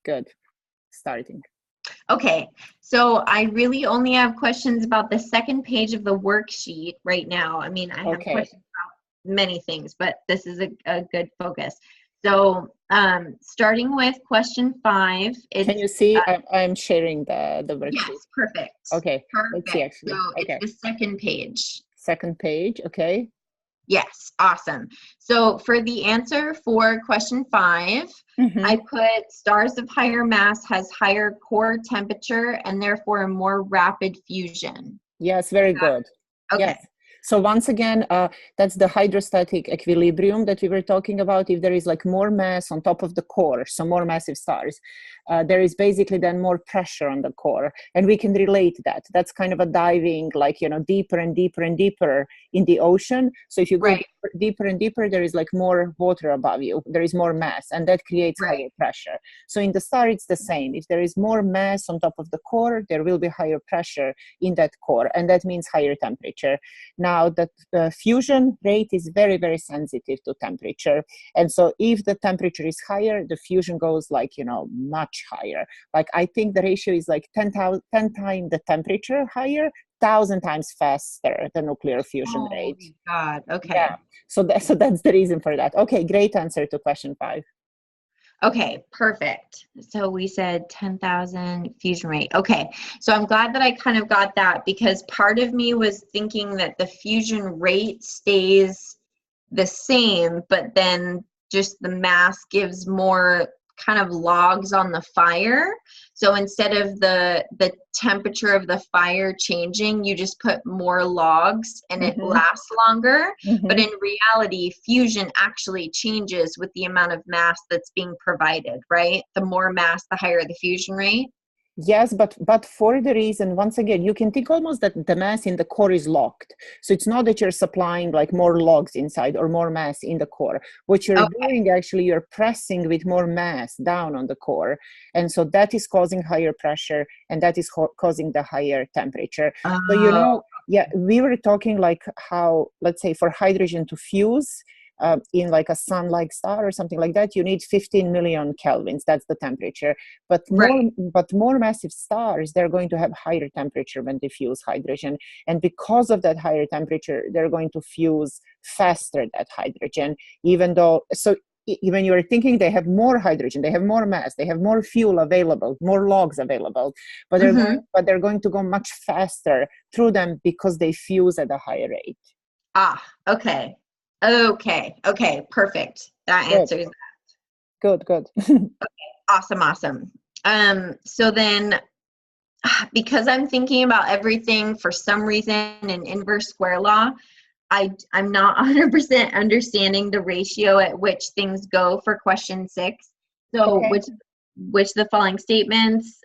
Good. Starting. Okay, so I really only have questions about the second page of the worksheet right now. I mean, I have questions about many things, but this is a good focus. So starting with question 5. Can you see? I'm sharing the worksheet. Yes, perfect. Okay, perfect. Let's see actually. So okay. It's the second page. Second page, okay. Yes, awesome. So for the answer for question 5, I put stars of higher mass has higher core temperature and therefore a more rapid fusion. Yes, very good. Okay. Yes. So once again, that's the hydrostatic equilibrium that we were talking about. If there is like more mass on top of the core, so more massive stars, there is basically then more pressure on the core. And we can relate that. That's kind of a diving, like, deeper and deeper and deeper in the ocean. So if you go deeper and deeper, there is like more water above you. There is more mass, and that creates higher pressure. So in the star, it's the same. If there is more mass on top of the core, there will be higher pressure in that core, and that means higher temperature. Now, the fusion rate is very, very sensitive to temperature. And so if the temperature is higher, the fusion goes like, much higher. Like, I think the ratio is like 10 times the temperature higher, 1,000 times faster the nuclear fusion rate. Oh my God, okay. Yeah. So that's the reason for that. Okay, great answer to question 5. Okay, perfect. So we said 10,000 fusion rate. Okay, so I'm glad that I kind of got that, because part of me was thinking that the fusion rate stays the same, but then just the mass gives more kind of logs on the fire. So instead of the temperature of the fire changing, you just put more logs and it lasts longer. But in reality, fusion actually changes with the amount of mass that's being provided, right? The more mass, the higher the fusion rate. Yes, but for the reason, once again, you can think almost that the mass in the core is locked. So it's not that you're supplying like more logs inside or more mass in the core. What you're doing, actually, you're pressing with more mass down on the core. And so that is causing higher pressure, and that is causing the higher temperature. So, we were talking like how, let's say, for hydrogen to fuse, in like a sun-like star or something like that, you need 15 million kelvins. That's the temperature. But more massive stars, they're going to have higher temperature when they fuse hydrogen. And because of that higher temperature, they're going to fuse faster that hydrogen, even though, so when you're thinking they have more hydrogen, they have more mass, they have more fuel available, more logs available, but they're going to go much faster through them because they fuse at a higher rate. Okay, perfect. That answers that. Good. Okay, awesome. So then, because I'm thinking about everything for some reason in inverse square law, I'm not 100% understanding the ratio at which things go for question 6. So which of the following statements,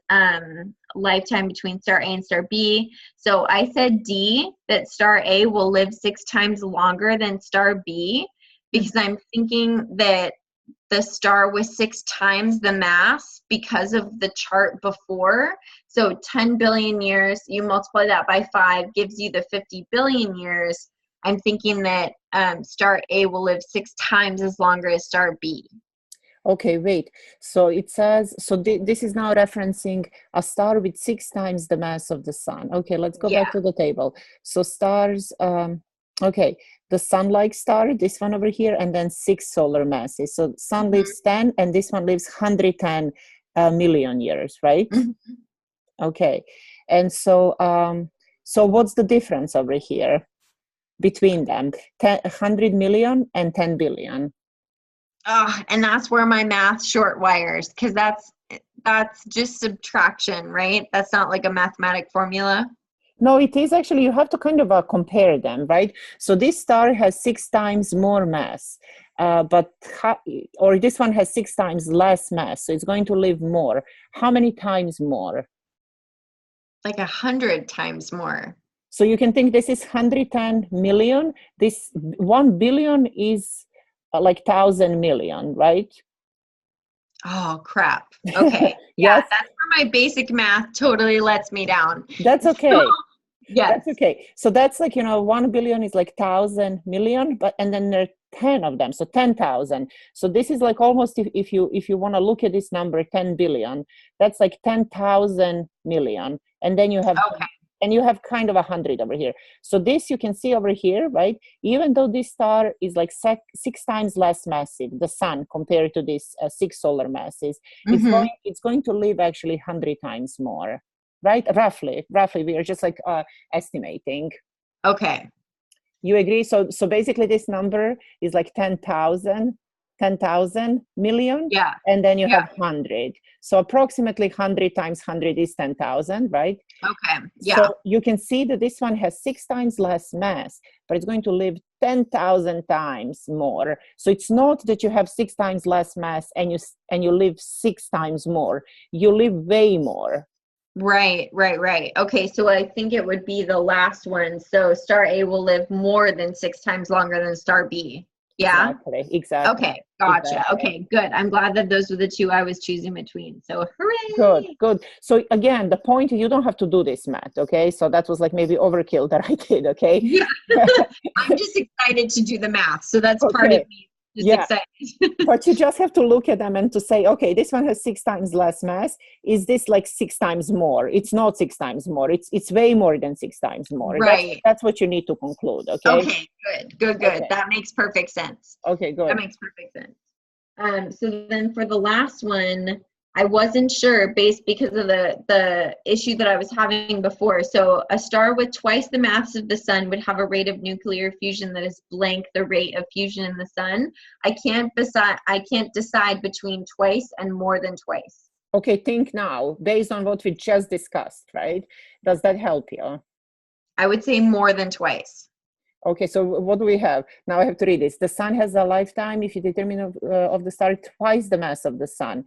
lifetime between star A and star B. So I said D, that star A will live 6 times longer than star B, because I'm thinking that the star was 6 times the mass because of the chart before. So 10 billion years, you multiply that by 5, gives you the 50 billion years. I'm thinking that star A will live 6 times as longer as star B. Okay, wait. So it says, so this is now referencing a star with 6 times the mass of the sun. Okay, let's go back to the table. So stars, okay, the sun-like star, this one over here, and then 6 solar masses. So sun lives 10, and this one lives 110 million years, right? Okay, and so so what's the difference over here between them? 100 million and 10 billion. And that's where my math short wires, because that's just subtraction, right? That's not like a mathematic formula. No, it is actually, you have to kind of compare them, right? So this star has 6 times more mass, or this one has 6 times less mass, so it's going to live more. How many times more? Like 100 times more. So you can think this is 110 million. This 1 billion is like 1,000 million, right? Oh, crap. Okay. Yeah, that's where my basic math totally lets me down. That's okay. Yes. That's okay. So that's like, 1 billion is like 1,000 million, and then there are 10 of them, so 10,000. So this is like almost, if you want to look at this number, 10 billion, that's like 10,000 million. And then you have, and you have kind of 100 over here. So this you can see over here, right? Even though this star is like 6 times less massive, the sun, compared to this 6 solar masses, it's going to live actually 100 times more, right? Roughly, we are just like estimating. Okay. You agree? So basically this number is like 10,000 million. Yeah. And then you have 100. So approximately 100 times 100 is 10,000, right? Okay. Yeah. So you can see that this one has 6 times less mass, but it's going to live 10,000 times more. So it's not that you have 6 times less mass and you live 6 times more. You live way more. Right. Okay, so I think it would be the last one. So star A will live more than 6 times longer than star B. Yeah. Exactly. Okay, gotcha. Exactly. Okay, good. I'm glad that those were the two I was choosing between. So hooray! Good. So again, the point, you don't have to do this math, okay? So that was like maybe overkill that I did, okay? Yeah. I'm just excited to do the math. So that's part of me. Just excited. But you just have to look at them and to say, okay, this one has 6 times less mass. Is this like 6 times more? It's not 6 times more. It's way more than 6 times more. Right. That's what you need to conclude. Okay. Okay. Good. Okay. That makes perfect sense. Okay. Good. That makes perfect sense. So then for the last one, I wasn't sure because of the issue that I was having before. So a star with twice the mass of the sun would have a rate of nuclear fusion that is blank the rate of fusion in the sun. I can't decide between twice and more than twice. Okay, think now, based on what we just discussed, right? Does that help you? I would say more than twice. Okay, so what do we have? Now I have to read this. The sun has a lifetime, if you determine of the star, twice the mass of the sun.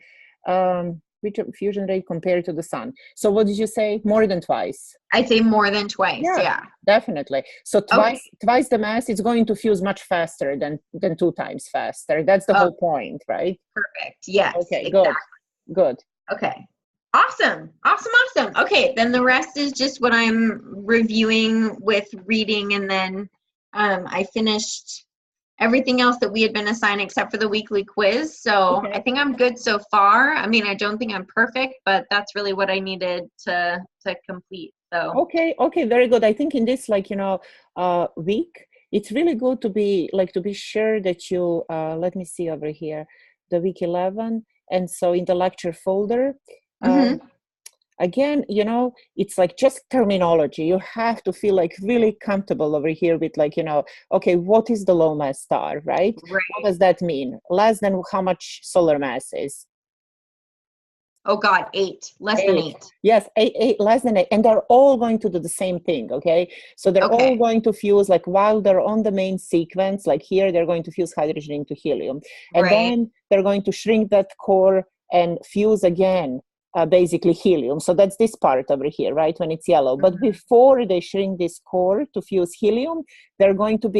Which fusion rate compared to the sun? So what did you say? More than twice? I'd say more than twice. Yeah. Definitely. So twice the mass, it's going to fuse much faster than 2 times faster. That's the whole point, right? Perfect. Yes. Okay. Exactly. Good. Okay. Awesome. Okay, then the rest is just what I'm reviewing with reading, and then I finished everything else that we had been assigned except for the weekly quiz. So I think I'm good so far. I mean, I don't think I'm perfect, but that's really what I needed to complete. So okay, very good. I think in this week, it's really good to be sure that you let me see over here, the week 11, and so in the lecture folder. Again, it's like just terminology. You have to feel like really comfortable over here with okay, what is the low mass star, right? What does that mean? Less than how much solar mass is? Oh God, 8. Less than 8. Yes, 8, less than 8. And they're all going to do the same thing, okay? So they're all going to fuse, like while they're on the main sequence, like here, they're going to fuse hydrogen into helium. And then they're going to shrink that core and fuse again. Basically helium. So that's this part over here, right, when it's yellow. But before they shrink this core to fuse helium, they're going to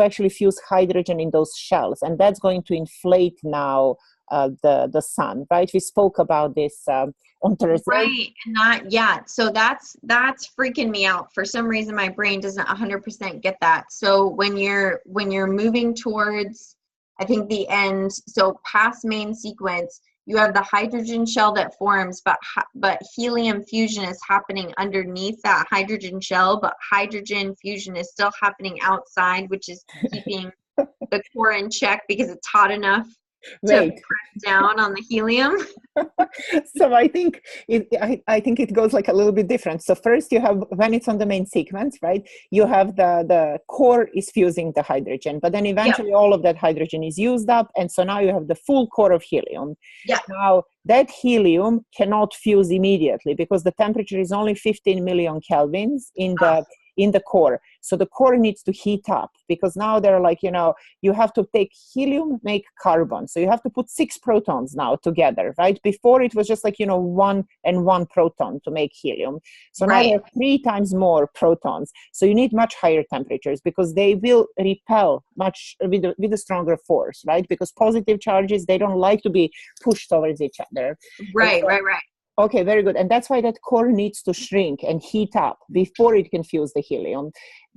actually fuse hydrogen in those shells, and that's going to inflate now the sun, right? We spoke about this on Thursday. Right, and so that's freaking me out. For some reason, my brain doesn't 100% get that. So when you're moving towards, I think, the end, so past main sequence, you have the hydrogen shell that forms, but helium fusion is happening underneath that hydrogen shell, but hydrogen fusion is still happening outside, which is keeping the core in check because it's hot enough to press down on the helium. So I think it goes like a little bit different. So first you have, when it's on the main sequence, right, you have the core is fusing the hydrogen, but then eventually all of that hydrogen is used up, and so now you have the full core of helium. Now that helium cannot fuse immediately because the temperature is only 15 million kelvins in the core. So the core needs to heat up, because now they're like, you have to take helium, make carbon. So you have to put 6 protons now together, right? Before it was just like, 1 and 1 proton to make helium. So now there are 3 times more protons. So you need much higher temperatures because they will repel much with a stronger force, right? Because positive charges, they don't like to be pushed towards each other. Right. Okay, very good. And that's why that core needs to shrink and heat up before it can fuse the helium.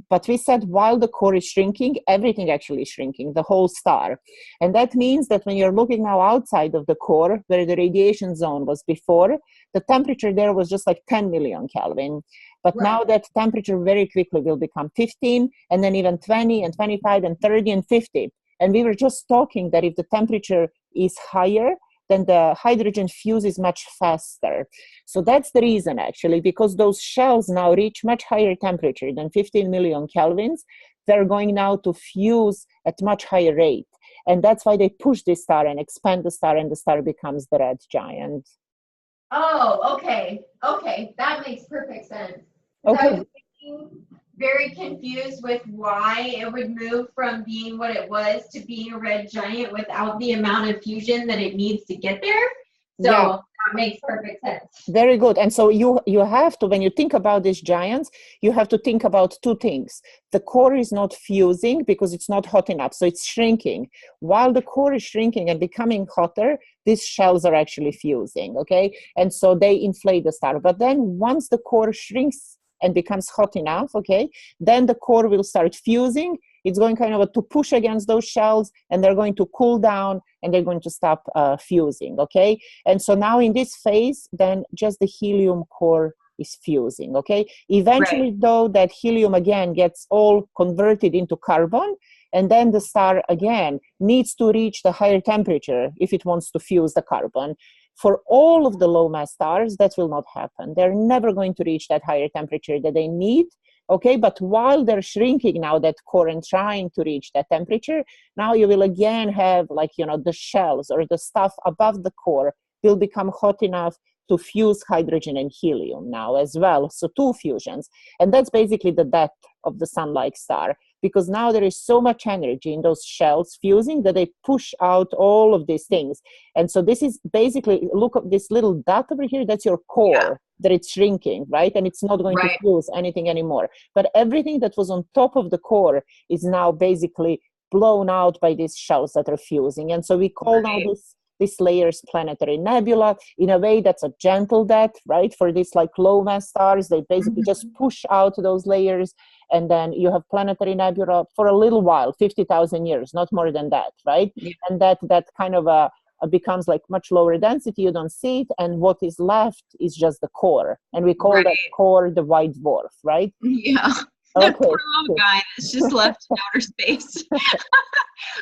But we said while the core is shrinking, everything actually is shrinking, the whole star. And that means that when you're looking now outside of the core, where the radiation zone was before, the temperature there was just like 10 million Kelvin. But Right. now that temperature very quickly will become 15, and then even 20 and 25 and 30 and 50. And we were just talking that if the temperature is higher, then the hydrogen fuses much faster. So that's the reason, actually, because those shells now reach much higher temperature than 15 million kelvins. They're going now to fuse at much higher rate. And that's why they push this star and expand the star, and the star becomes the red giant. Oh, okay. Okay, that makes perfect sense. Okay. I was thinking, very confused with why it would move from being what it was to being a red giant without the amount of fusion that it needs to get there. So Yeah. that makes perfect sense. Very good. And so you have to, when you think about these giants, you have to think about two things. The core is not fusing because it's not hot enough, so it's shrinking. While the core is shrinking and becoming hotter, these shells are actually fusing, okay? And so they inflate the star. But then once the core shrinks and becomes hot enough, okay, then the core will start fusing. It's going kind of to push against those shells, and they're going to cool down, and they're going to stop fusing, okay? And so now in this phase, then just the helium core is fusing, okay? Eventually, Right. though, that helium again gets all converted into carbon, and then the star again needs to reach the higher temperature if it wants to fuse the carbon. For all of the low mass stars, that will not happen. They're never going to reach that higher temperature that they need. Okay, but while they're shrinking now, that core, and trying to reach that temperature, now you will again have, like, you know, the shells or the stuff above the core will become hot enough to fuse hydrogen and helium now as well. So two fusions. And that's basically the death of the sun-like star, because now there is so much energy in those shells fusing that they push out all of these things. And so this is basically, look at this little dot over here, that's your core. That it's shrinking, right? And it's not going to fuse anything anymore. But everything that was on top of the core is now basically blown out by these shells that are fusing. And so we call now this layers planetary nebula. In a way, that's a gentle death, right? For these like low mass stars, they basically just push out those layers, and then you have planetary nebula for a little while, 50,000 years, not more than that, right? Yeah. And that kind of becomes like much lower density, you don't see it, and what is left is just the core, and we call that core the white dwarf, right? Yeah. Okay. That poor little guy that's just left in outer space.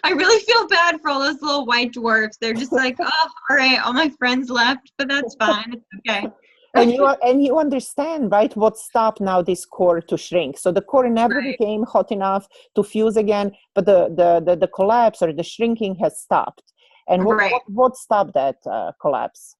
I really feel bad for all those little white dwarfs. They're just like, oh, all right, all my friends left, but that's fine. It's okay. And you understand, right, what stopped now this core to shrink. So the core never became hot enough to fuse again, but the collapse or the shrinking has stopped. And what stopped that collapse?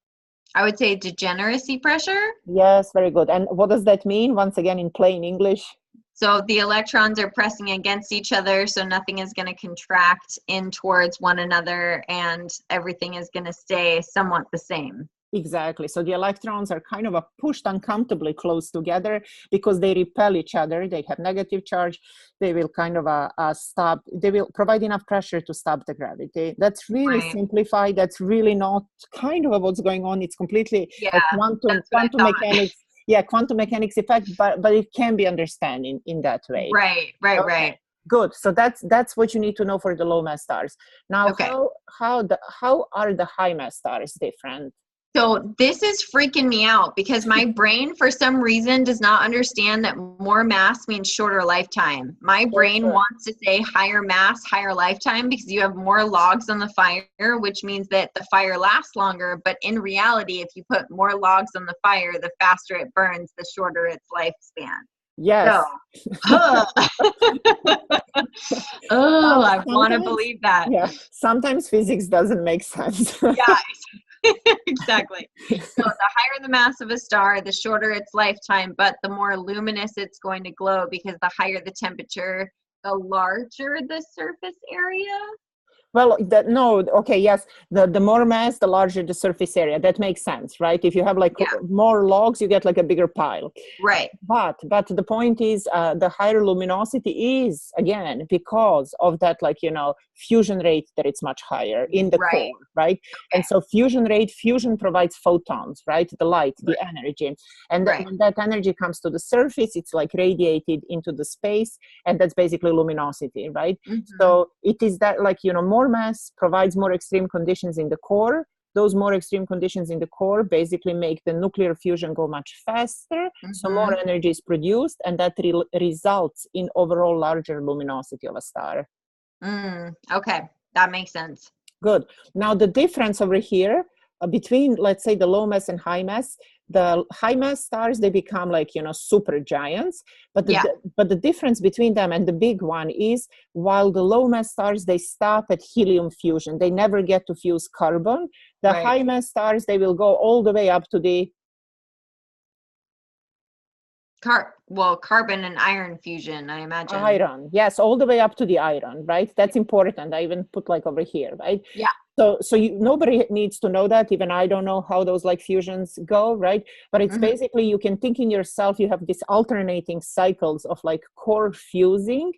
I would say degeneracy pressure. Yes, very good. And what does that mean, once again, in plain English? So the electrons are pressing against each other, so nothing is going to contract in towards one another, and everything is going to stay somewhat the same. Exactly. So the electrons are kind of pushed uncomfortably close together because they repel each other. They have negative charge. They will kind of stop. They will provide enough pressure to stop the gravity. That's really simplified. That's really not kind of what's going on. It's completely like quantum mechanics. Yeah, quantum mechanics effect, but it can be understood in that way. Right. Good. So that's what you need to know for the low mass stars. Now, how are the high mass stars different? So this is freaking me out because my brain, for some reason, does not understand that more mass means shorter lifetime. My brain wants to say higher mass, higher lifetime, because you have more logs on the fire, which means that the fire lasts longer. But in reality, if you put more logs on the fire, the faster it burns, the shorter its lifespan. Yes. So, I want to believe that. Yeah. Sometimes physics doesn't make sense. Yeah. Exactly. So the higher the mass of a star, the shorter its lifetime, but the more luminous it's going to glow, because the higher the temperature, the larger the surface area. Well, no, okay, yes. The more mass, the larger the surface area. That makes sense, right? If you have like more logs, you get like a bigger pile. Right. But the point is, the higher luminosity is, again, because of that, like, fusion rate, that it's much higher in the core, right? And so fusion provides photons, right? The light, the energy. And when that energy comes to the surface, it's like radiated into the space, and that's basically luminosity, right? So it is that, like, more mass provides more extreme conditions in the core. Those more extreme conditions in the core basically make the nuclear fusion go much faster, so more energy is produced, and that results in overall larger luminosity of a star. Okay, that makes sense. Good. Now the difference over here between, let's say, the low mass and high mass, the high mass stars, they become like, super giants, but the difference between them and the big one is, while the low mass stars, they stop at helium fusion, they never get to fuse carbon. The high mass stars, they will go all the way up to the carbon and iron fusion, I imagine. Iron, yes, all the way up to the iron, right? That's important. I even put like over here, right? Yeah. So nobody needs to know that. Even I don't know how those like fusions go, right? But it's basically, you can think in yourself, you have these alternating cycles of like core fusing,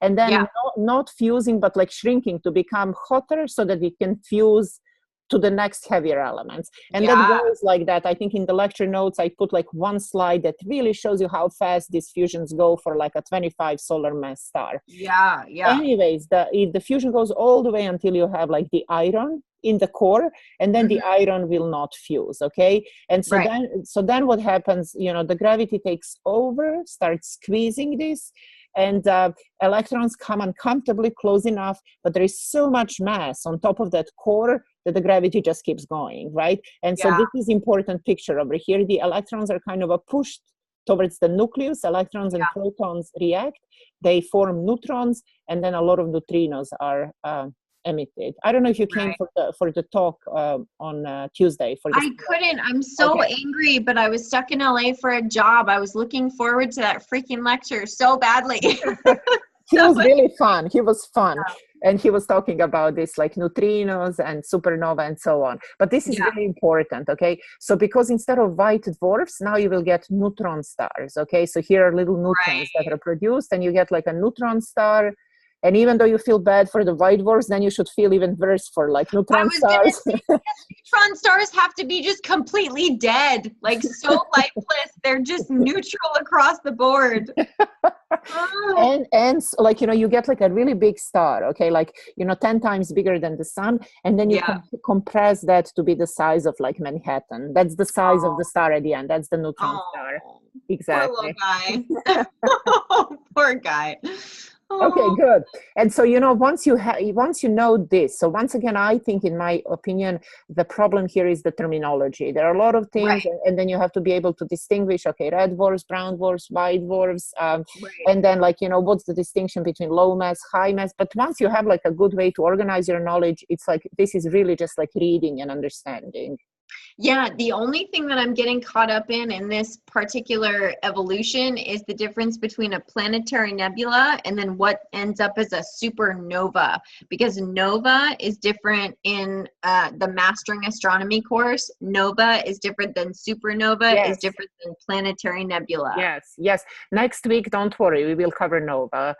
and then not fusing, but like shrinking to become hotter so that it can fuse to the next heavier elements. And that goes like that. I think in the lecture notes, I put like one slide that really shows you how fast these fusions go for like a 25 solar mass star. Anyways, the fusion goes all the way until you have like the iron in the core, and then the iron will not fuse, okay? And so then what happens, the gravity takes over, starts squeezing this, and electrons come uncomfortably close enough, but there is so much mass on top of that core that the gravity just keeps going, right? And so this is important picture over here. The electrons are kind of pushed towards the nucleus. Electrons and protons react, they form neutrons, and then a lot of neutrinos are emitted. I don't know if you came for the talk on Tuesday. I couldn't. I'm so angry, but I was stuck in LA for a job. I was looking forward to that freaking lecture so badly. He was really fun. He was fun. And he was talking about this, like neutrinos and supernova and so on. But this is very important, okay? So because instead of white dwarfs, now you will get neutron stars, okay? So here are little neutrons that are produced, and you get like a neutron star. And even though you feel bad for the white dwarfs, then you should feel even worse for like neutron stars. Neutron stars have to be just completely dead, like so lifeless. They're just neutral across the board. And like, you get like a really big star, okay? Like, 10 times bigger than the sun. And then you compress that to be the size of like Manhattan. That's the size of the star at the end. That's the neutron star. Exactly. Poor little guy. Poor guy. Okay, good. And so, once you know this, so once again, I think, in my opinion, the problem here is the terminology. There are a lot of things, and then you have to be able to distinguish, okay, red dwarfs, brown dwarfs, white dwarfs, and then like, what's the distinction between low mass, high mass. But once you have like a good way to organize your knowledge, it's like, this is really just like reading and understanding. Yeah, the only thing that I'm getting caught up in this particular evolution is the difference between a planetary nebula and then what ends up as a supernova, because nova is different in the mastering astronomy course. Nova is different than supernova, is different than planetary nebula. Yes. Next week, don't worry, we will cover nova.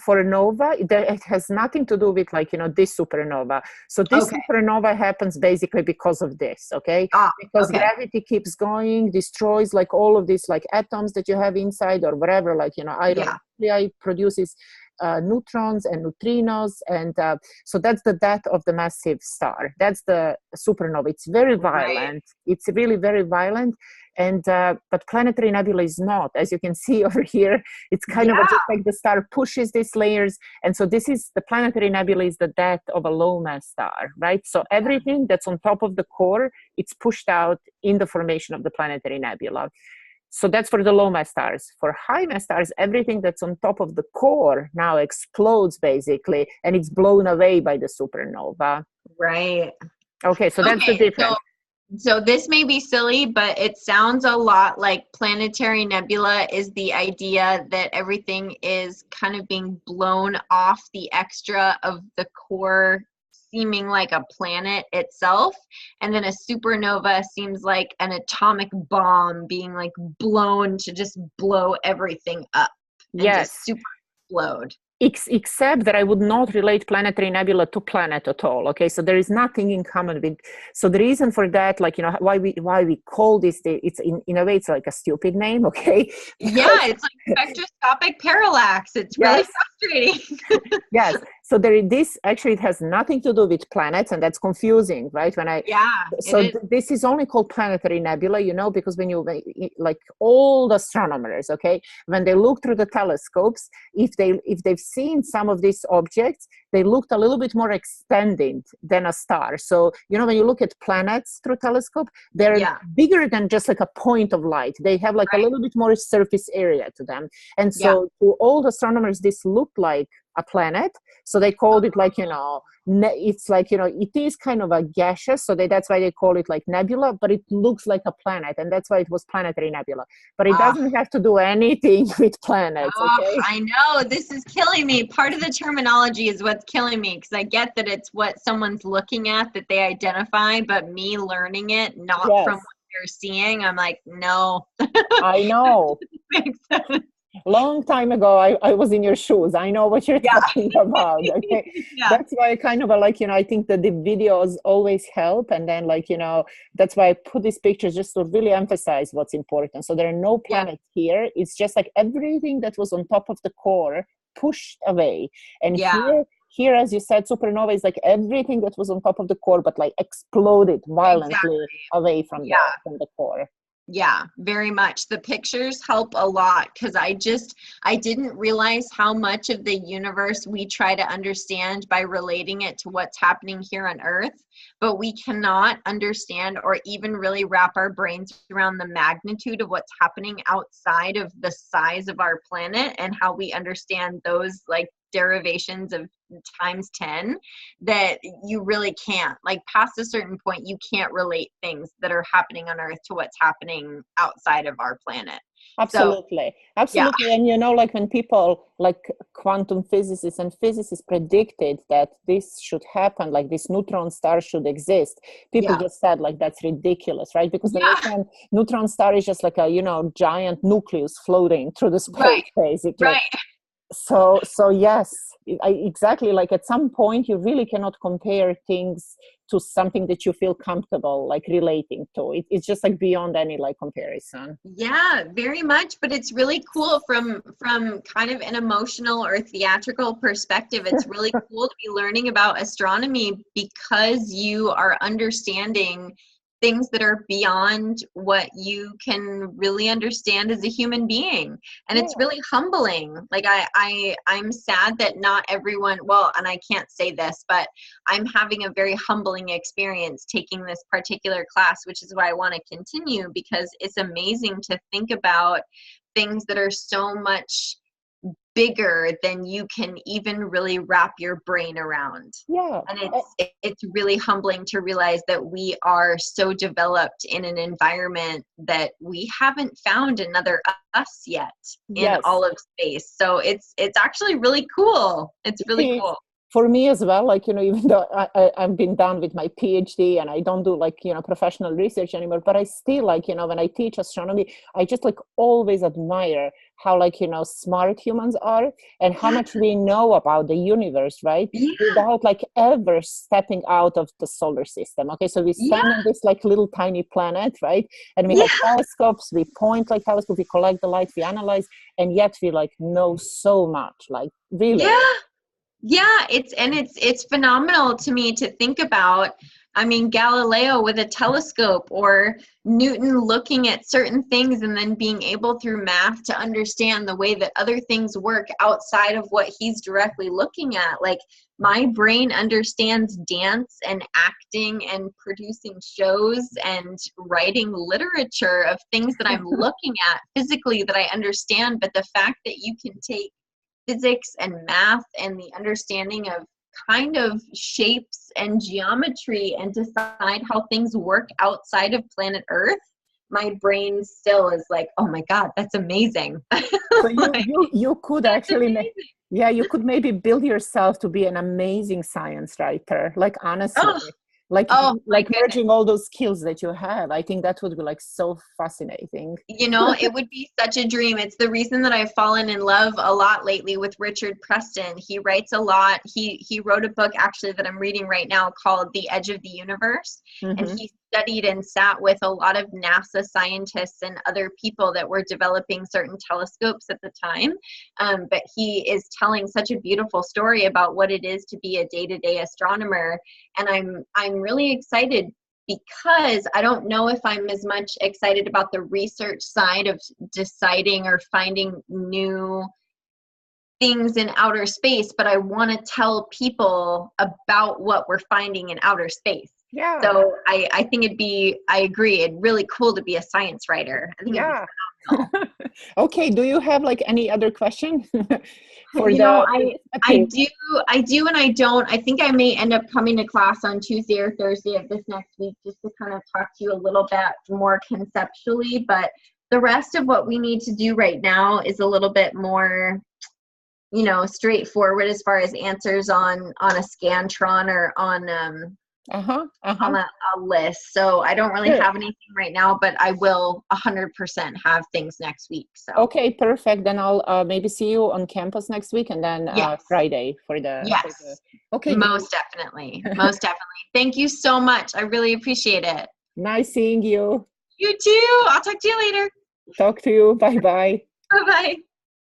For nova, it has nothing to do with like, this supernova. So this supernova happens basically because of this, okay? Because gravity keeps going, destroys like all of these like atoms that you have inside or whatever, like, iron nuclei produces neutrons and neutrinos, and so that's the death of the massive star. That's the supernova. It's very violent. It's really very violent. And but planetary nebula is not, as you can see over here. It's kind of just like the star pushes these layers, and so this is the planetary nebula is the death of a low mass star, right? So everything that's on top of the core, it's pushed out in the formation of the planetary nebula. So that's for the low mass stars. For high mass stars, everything that's on top of the core now explodes basically, and it's blown away by the supernova. Right. Okay, so that's the difference. So this may be silly, but it sounds a lot like planetary nebula is the idea that everything is kind of being blown off the extra of the core, seeming like a planet itself. And then a supernova seems like an atomic bomb being like blown to just blow everything up and Yes. just super explode. Except that I would not relate planetary nebula to planet at all. Okay, so there is nothing in common with. So the reason for that, like, you know, why we call this, it's in a way it's like a stupid name. Okay. Yeah, it's like spectroscopic parallax. It's really frustrating. Yes. So this actually, it has nothing to do with planets, and that's confusing, right? So this is only called planetary nebula, you know, because when like all the astronomers, okay, when they look through the telescopes, if they've seen some of these objects, they looked a little bit more extended than a star. So, you know, when you look at planets through telescope, they're bigger than just like a point of light. They have like a little bit more surface area to them. And so to all the astronomers, this looked like a planet. So they called it like, you know, it's like, you know, it is kind of a gaseous. So that's why they call it like nebula, but it looks like a planet. And that's why it was planetary nebula. But it doesn't have to do anything with planets. Okay? I know. This is killing me. Part of the terminology is what's killing me, because I get that it's what someone's looking at that they identify, but me learning it, not from what they're seeing, I'm like, no. I know. Makes sense. Long time ago, I was in your shoes. I know what you're talking about. Okay. That's why I kind of like, you know, I think that the videos always help. And then like, you know, that's why I put these pictures just to really emphasize what's important. So there are no planets here. It's just like everything that was on top of the core pushed away. And here, as you said, supernova is like everything that was on top of the core, but like exploded violently away from the core. Yeah, very much. The pictures help a lot, because I didn't realize how much of the universe we try to understand by relating it to what's happening here on Earth, but we cannot understand or even really wrap our brains around the magnitude of what's happening outside of the size of our planet and how we understand those like derivations of times 10, that you really can't, like past a certain point, you can't relate things that are happening on Earth to what's happening outside of our planet. Absolutely. And you know, like when people like quantum physicists and physicists predicted that this should happen, like this neutron star should exist, people just said like that's ridiculous, right? Because the neutron star is just like a, you know, giant nucleus floating through the space, basically. So yes, exactly. Like at some point, you really cannot compare things to something that you feel comfortable like relating to. It's just like beyond any like comparison. Yeah, very much. But it's really cool from kind of an emotional or theatrical perspective. It's really cool to be learning about astronomy, because you are understanding things that are beyond what you can really understand as a human being. And it's really humbling. Like I'm sad that not everyone, well, and I can't say this, but I'm having a very humbling experience taking this particular class, which is why I want to continue, because it's amazing to think about things that are so much bigger than you can even really wrap your brain around. And it's really humbling to realize that we are so developed in an environment that we haven't found another us yet in all of space. So it's actually really cool. It's really cool. For me as well, like, you know, even though I've been done with my PhD and I don't do like, you know, professional research anymore, but I still like, you know, when I teach astronomy, I just like always admire how like, you know, smart humans are and how much we know about the universe, right? Without like ever stepping out of the solar system. Okay, so we stand on this like little tiny planet, right? And we have telescopes, we point like telescopes, we collect the light, we analyze, and yet we like know so much, like really. Yeah, it's phenomenal to me to think about. I mean, Galileo with a telescope, or Newton looking at certain things and then being able through math to understand the way that other things work outside of what he's directly looking at. Like, my brain understands dance and acting and producing shows and writing literature of things that I'm looking at physically that I understand. But the fact that you can take physics and math and the understanding of kind of shapes and geometry and decide how things work outside of planet Earth, my brain still is like, oh my God, that's amazing. So you could actually you could maybe build yourself to be an amazing science writer, like honestly. Like merging all those skills that you have. I think that would be like so fascinating. You know, it would be such a dream. It's the reason that I've fallen in love a lot lately with Richard Preston. He writes a lot. He wrote a book actually that I'm reading right now called The Edge of the Universe. And he studied and sat with a lot of NASA scientists and other people that were developing certain telescopes at the time. But he is telling such a beautiful story about what it is to be a day-to-day astronomer. And I'm really excited because I don't know if I'm as much excited about the research side of deciding or finding new things in outer space, but I want to tell people about what we're finding in outer space. Yeah. So I think I agree, it'd really cool to be a science writer. I think it'd be phenomenal. Okay, do you have like any other question? I do and I don't. I think I may end up coming to class on Tuesday or Thursday of this next week just to kind of talk to you a little bit more conceptually, but the rest of what we need to do right now is a little bit more, you know, straightforward as far as answers on a Scantron or on a list. So I don't really have anything right now, but I will 100% have things next week. So okay, perfect. Then I'll maybe see you on campus next week, and then Friday for the okay, most definitely. Thank you so much. I really appreciate it. Nice seeing you. You too. I'll talk to you later. Talk to you. Bye-bye. Bye-bye.